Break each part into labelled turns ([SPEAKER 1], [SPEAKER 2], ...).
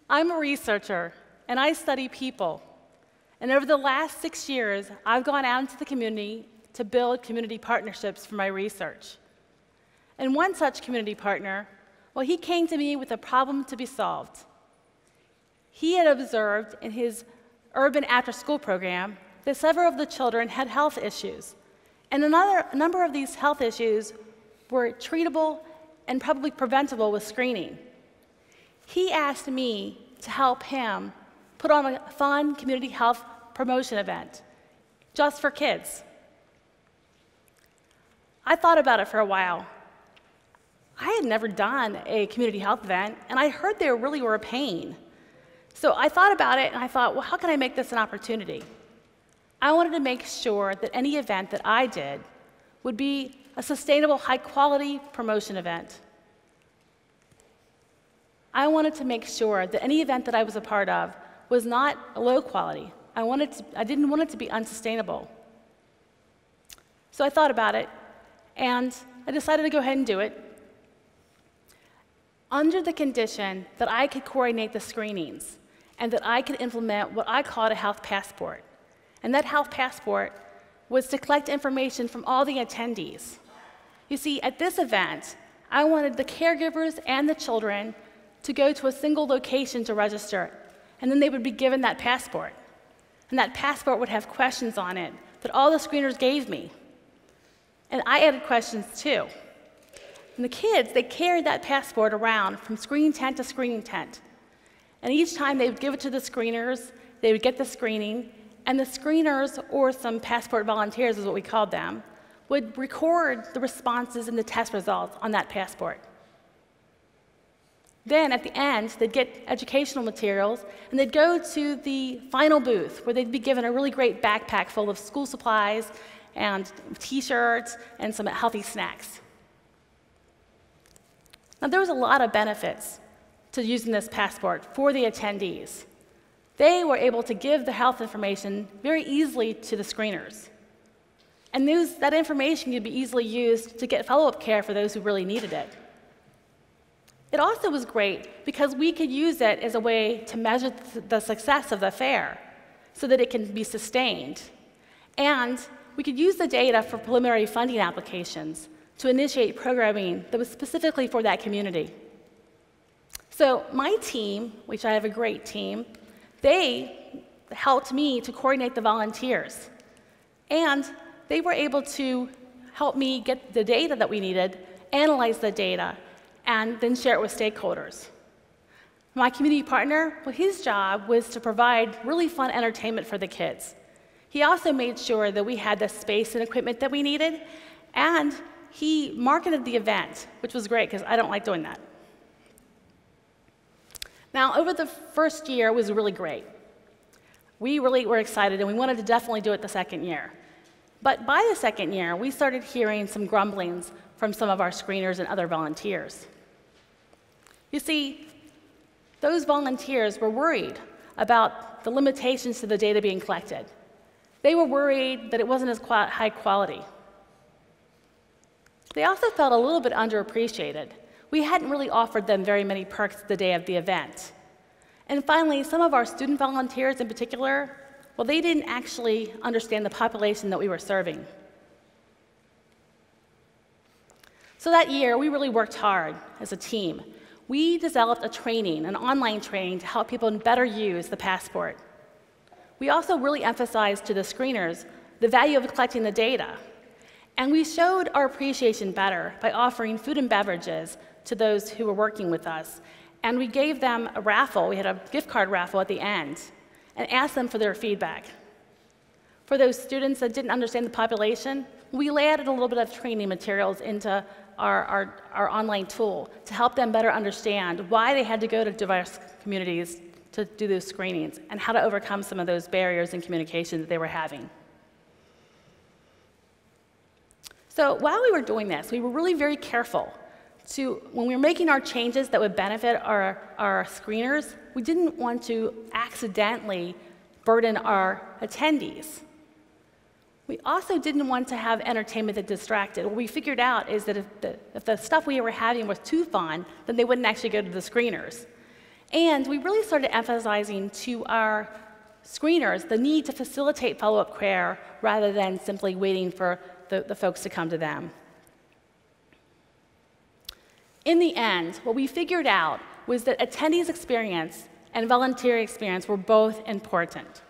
[SPEAKER 1] I'm a researcher, and I study people. And over the last 6 years, I've gone out into the community to build community partnerships for my research. And one such community partner, well, he came to me with a problem to be solved. He had observed in his urban after-school program that several of the children had health issues. And a number of these health issues were treatable and probably preventable with screening. He asked me to help him put on a fun community health promotion event just for kids. I thought about it for a while. I had never done a community health event, and I heard they really were a pain. So I thought about it, and I thought, well, how can I make this an opportunity? I wanted to make sure that any event that I did would be a sustainable, high-quality promotion event. I wanted to make sure that any event that I was a part of was not low quality. I didn't want it to be unsustainable. So I thought about it, and I decided to go ahead and do it under the condition that I could coordinate the screenings and that I could implement what I called a health passport. And that health passport was to collect information from all the attendees. You see, at this event, I wanted the caregivers and the children to go to a single location to register, and then they would be given that passport. And that passport would have questions on it that all the screeners gave me. And I added questions too. And the kids, they carried that passport around from screening tent to screening tent. And each time they would give it to the screeners, they would get the screening, and the screeners, or some passport volunteers is what we called them, would record the responses and the test results on that passport. Then at the end, they'd get educational materials, and they'd go to the final booth, where they'd be given a really great backpack full of school supplies and t-shirts and some healthy snacks. Now, there was a lot of benefits to using this passport for the attendees. They were able to give the health information very easily to the screeners. And that information could be easily used to get follow-up care for those who really needed it. It also was great because we could use it as a way to measure the success of the fair so that it can be sustained. And we could use the data for preliminary funding applications to initiate programming that was specifically for that community. So my team, which I have a great team, they helped me to coordinate the volunteers. And they were able to help me get the data that we needed, analyze the data, and then share it with stakeholders. My community partner, well, his job was to provide really fun entertainment for the kids. He also made sure that we had the space and equipment that we needed, and he marketed the event, which was great because I don't like doing that. Now, over the first year, it was really great. We really were excited, and we wanted to definitely do it the second year. But by the second year, we started hearing some grumblings from some of our screeners and other volunteers. You see, those volunteers were worried about the limitations to the data being collected. They were worried that it wasn't as high quality. They also felt a little bit underappreciated. We hadn't really offered them very many perks the day of the event. And finally, some of our student volunteers in particular, well, they didn't actually understand the population that we were serving. So that year, we really worked hard as a team. We developed a training, an online training, to help people better use the passport. We also really emphasized to the screeners the value of collecting the data. And we showed our appreciation better by offering food and beverages to those who were working with us. And we gave them a raffle. We had a gift card raffle at the end and asked them for their feedback. For those students that didn't understand the population, we added a little bit of training materials into our online tool to help them better understand why they had to go to diverse communities to do those screenings and how to overcome some of those barriers in communication that they were having. So while we were doing this, we were really very careful when we were making our changes that would benefit our screeners, we didn't want to accidentally burden our attendees. We also didn't want to have entertainment that distracted. What we figured out is that if the stuff we were having was too fun, then they wouldn't actually go to the screeners. And we really started emphasizing to our screeners the need to facilitate follow-up care rather than simply waiting for the folks to come to them. In the end, what we figured out was that attendees' experience and volunteer experience were both important.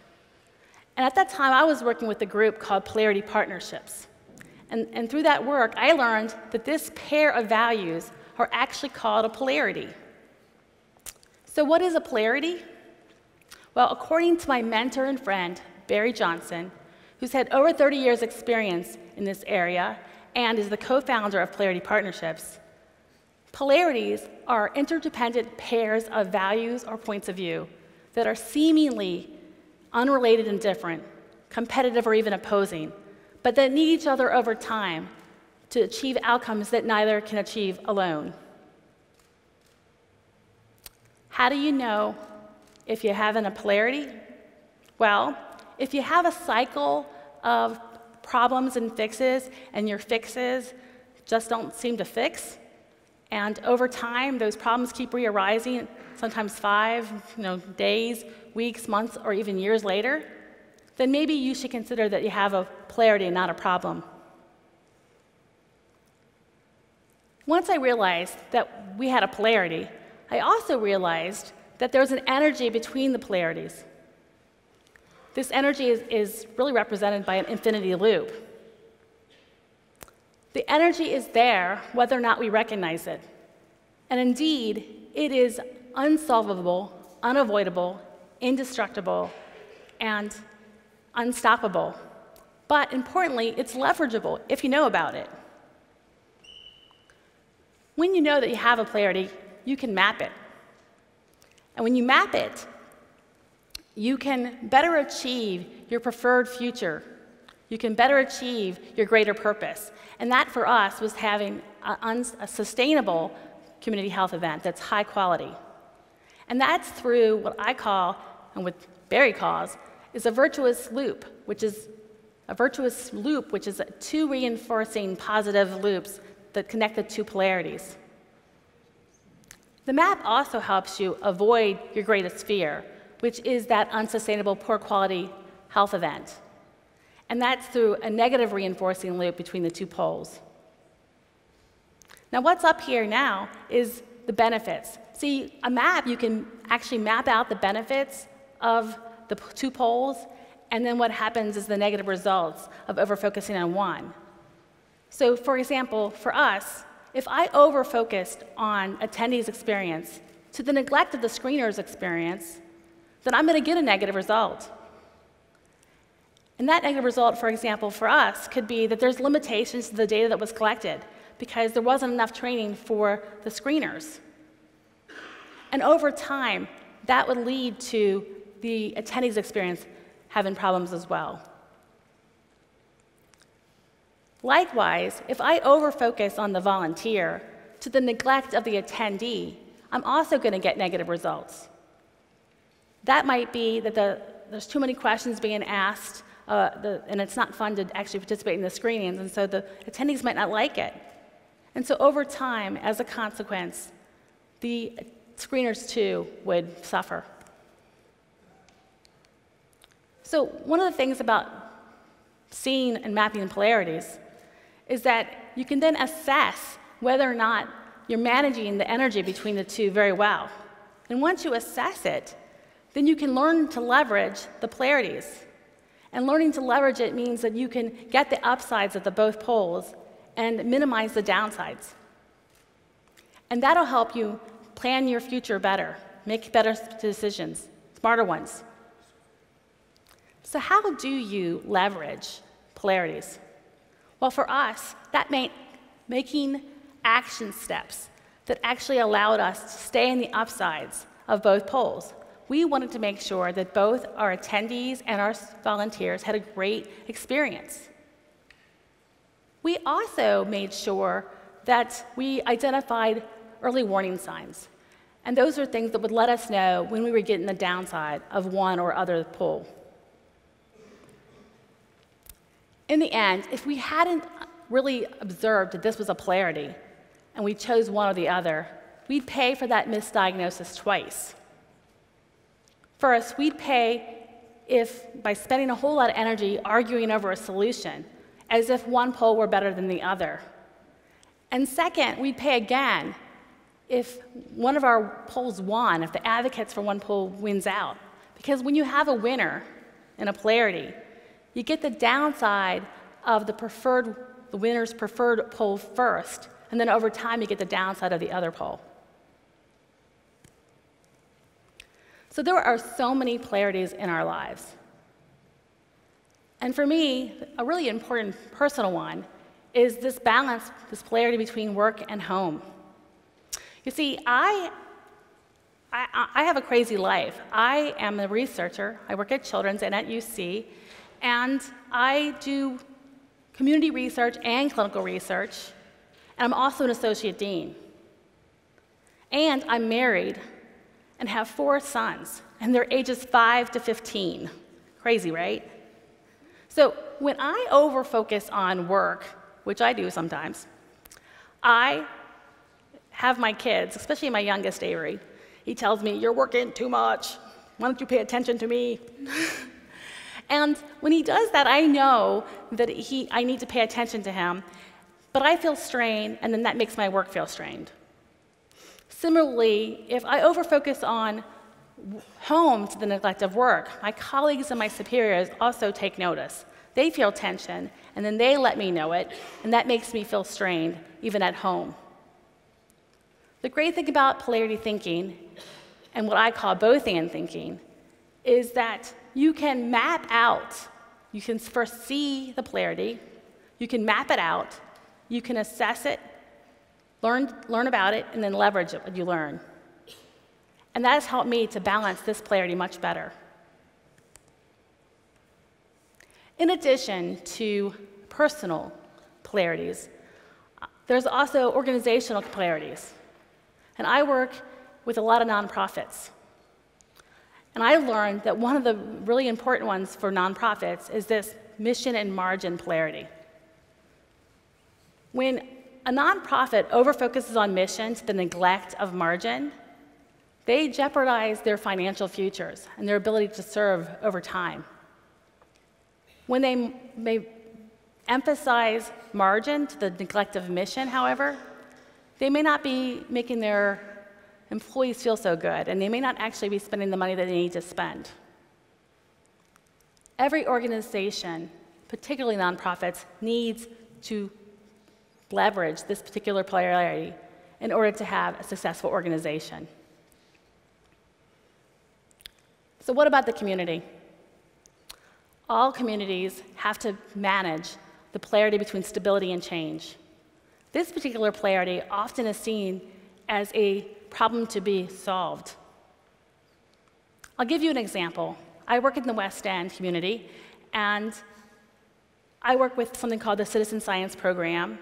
[SPEAKER 1] And at that time, I was working with a group called Polarity Partnerships. And through that work, I learned that this pair of values are actually called a polarity. So what is a polarity? Well, according to my mentor and friend, Barry Johnson, who's had over 30 years' experience in this area and is the co-founder of Polarity Partnerships, polarities are interdependent pairs of values or points of view that are seemingly unrelated and different, competitive or even opposing, but that need each other over time to achieve outcomes that neither can achieve alone. How do you know if you have a polarity? Well, if you have a cycle of problems and fixes, and your fixes just don't seem to fix, and over time those problems keep re-arising, sometimes 5 days, weeks, months, or even years later, then maybe you should consider that you have a polarity and not a problem. Once I realized that we had a polarity, I also realized that there's an energy between the polarities. This energy is really represented by an infinity loop. The energy is there whether or not we recognize it. And indeed, it is unsolvable, unavoidable, indestructible, and unstoppable. But importantly, it's leverageable if you know about it. When you know that you have a polarity, you can map it. And when you map it, you can better achieve your preferred future. You can better achieve your greater purpose. And that, for us, was having a sustainable community health event that's high quality. And that's through what I call, and what Barry calls, is a virtuous loop, which is two reinforcing positive loops that connect the two polarities. The map also helps you avoid your greatest fear, which is that unsustainable, poor quality health event. And that's through a negative reinforcing loop between the two poles. Now, what's up here now is the benefits. See, a map, you can actually map out the benefits of the two poles, and then what happens is the negative results of over-focusing on one. So, for example, for us, if I over-focused on attendees' experience to the neglect of the screener's experience, then I'm going to get a negative result. And that negative result, for example, for us, could be that there's limitations to the data that was collected because there wasn't enough training for the screeners. And over time, that would lead to the attendees' experience having problems as well. Likewise, if I over-focus on the volunteer to the neglect of the attendee, I'm also going to get negative results. That might be that there's too many questions being asked, and it's not fun to actually participate in the screenings, and so the attendees might not like it. And so over time, as a consequence, the screeners too would suffer. So one of the things about seeing and mapping polarities is that you can then assess whether or not you're managing the energy between the two very well. And once you assess it, then you can learn to leverage the polarities. And learning to leverage it means that you can get the upsides of the both poles and minimize the downsides. And that'll help you plan your future better, make better decisions, smarter ones. So how do you leverage polarities? Well, for us, that meant making action steps that actually allowed us to stay in the upsides of both poles. We wanted to make sure that both our attendees and our volunteers had a great experience. We also made sure that we identified early warning signs. And those are things that would let us know when we were getting the downside of one or other pole. In the end, if we hadn't really observed that this was a polarity and we chose one or the other, we'd pay for that misdiagnosis twice. First, we'd pay by spending a whole lot of energy arguing over a solution, as if one pole were better than the other. And second, we'd pay again if one of our poles won, if the advocates for one pole wins out. Because when you have a winner in a polarity, you get the downside of the winner's preferred pole first, and then over time you get the downside of the other pole. So there are so many polarities in our lives. And for me, a really important personal one is this balance, this polarity between work and home. You see, I have a crazy life. I am a researcher. I work at Children's and at UC, and I do community research and clinical research, and I'm also an associate dean. And I'm married and have 4 sons, and they're ages 5 to 15. Crazy, right? So when I over-focus on work, which I do sometimes, I have my kids, especially my youngest, Avery. He tells me, "You're working too much. Why don't you pay attention to me?" And when he does that, I know that I need to pay attention to him, but I feel strained, and then that makes my work feel strained. Similarly, if I over-focus on home to the neglect of work, my colleagues and my superiors also take notice. They feel tension, and then they let me know it, and that makes me feel strained, even at home. The great thing about polarity thinking, and what I call both-and thinking, is that you can map out, you can first see the polarity, you can map it out, you can assess it, learn about it, and then leverage what you learn. And that has helped me to balance this polarity much better. In addition to personal polarities, there's also organizational polarities. And I work with a lot of nonprofits. And I learned that one of the really important ones for nonprofits is this mission and margin polarity. When a nonprofit overfocuses on mission to the neglect of margin, they jeopardize their financial futures and their ability to serve over time. When they may emphasize margin to the neglect of mission, however, they may not be making their employees feel so good, and they may not actually be spending the money that they need to spend. Every organization, particularly nonprofits, needs to leverage this particular polarity in order to have a successful organization. So what about the community? All communities have to manage the polarity between stability and change. This particular polarity often is seen as a problem to be solved. I'll give you an example. I work in the West End community, and I work with something called the Citizen Science Program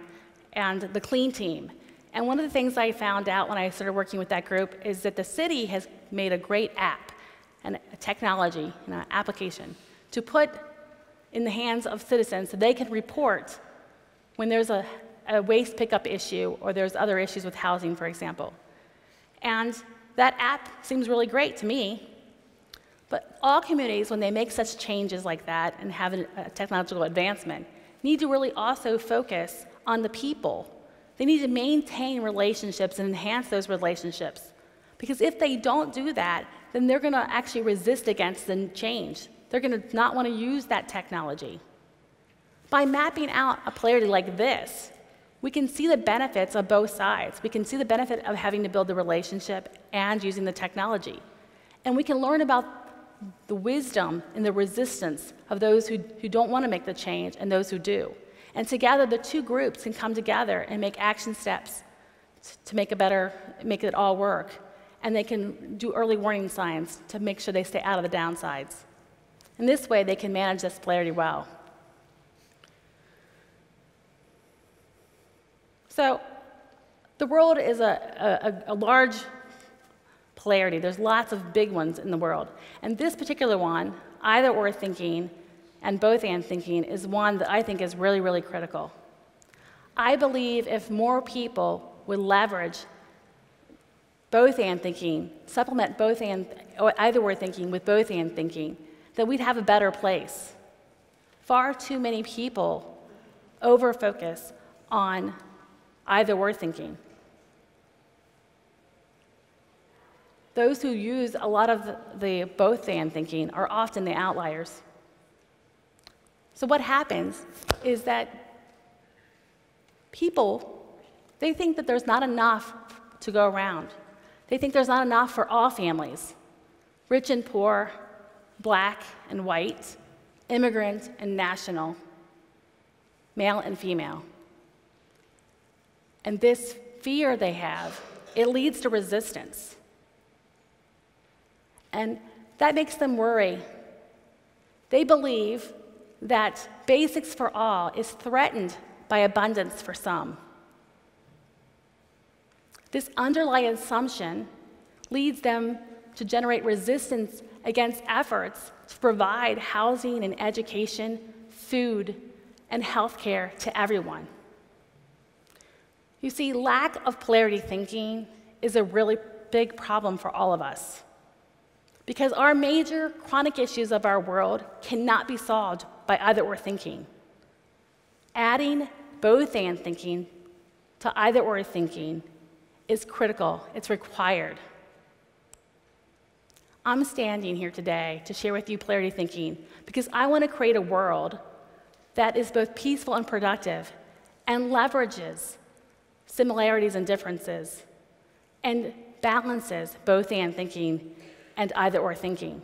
[SPEAKER 1] and the Clean Team. And one of the things I found out when I started working with that group is that the city has made a great app and a technology and an application to put in the hands of citizens so they can report when there's a waste pickup issue or there's other issues with housing, for example. And that app seems really great to me, but all communities, when they make such changes like that and have a technological advancement, need to really also focus on the people. They need to maintain relationships and enhance those relationships. Because if they don't do that, then they're going to actually resist against the change. They're going to not want to use that technology. By mapping out a polarity like this, we can see the benefits of both sides. We can see the benefit of having to build the relationship and using the technology. And we can learn about the wisdom and the resistance of those who don't want to make the change and those who do. And together, the two groups can come together and make action steps to make it all work. And they can do early warning signs to make sure they stay out of the downsides. In this way, they can manage this polarity well. So the world is a large polarity. There's lots of big ones in the world. And this particular one, either-or thinking and both-and thinking is one that I think is really, really critical. I believe if more people would leverage both-and thinking, supplement both-and, or either-or thinking with both-and thinking, that we'd have a better place. Far too many people over-focus on either-or thinking. Those who use a lot of the both-and thinking are often the outliers. So what happens is that people, they think that there's not enough to go around. They think there's not enough for all families, rich and poor, black and white, immigrant and national, male and female. And this fear they have, it leads to resistance. And that makes them worry. They believe that basics for all is threatened by abundance for some. This underlying assumption leads them to generate resistance against efforts to provide housing and education, food, and health care to everyone. You see, lack of polarity thinking is a really big problem for all of us, because our major chronic issues of our world cannot be solved by either-or thinking. Adding both-and thinking to either-or thinking is critical. It's required. I'm standing here today to share with you polarity thinking because I want to create a world that is both peaceful and productive and leverages similarities and differences and balances both-and thinking and either-or thinking.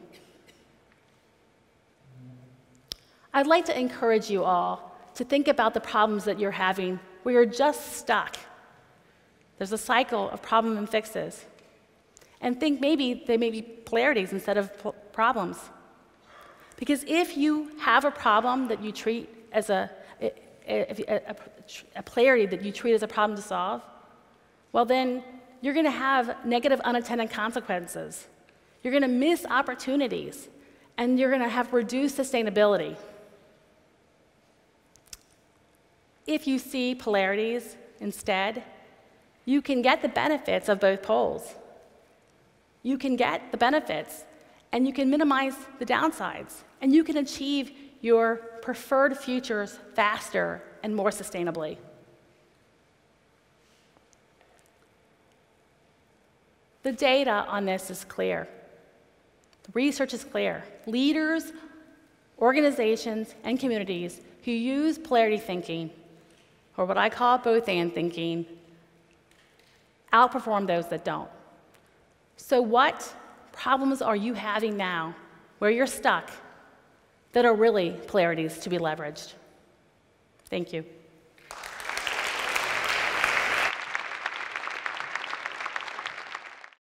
[SPEAKER 1] I'd like to encourage you all to think about the problems that you're having where you're just stuck. There's a cycle of problem and fixes. And think maybe they may be polarities instead of problems. Because if you have a problem that you treat as a polarity that you treat as a problem to solve, well then you're going to have negative unintended consequences. You're going to miss opportunities, and you're going to have reduced sustainability. If you see polarities instead, you can get the benefits of both poles. You can get the benefits, and you can minimize the downsides, and you can achieve your preferred futures faster and more sustainably. The data on this is clear. The research is clear. Leaders, organizations, and communities who use polarity thinking, or what I call both-and thinking, outperform those that don't. So what problems are you having now where you're stuck that are really polarities to be leveraged? Thank you.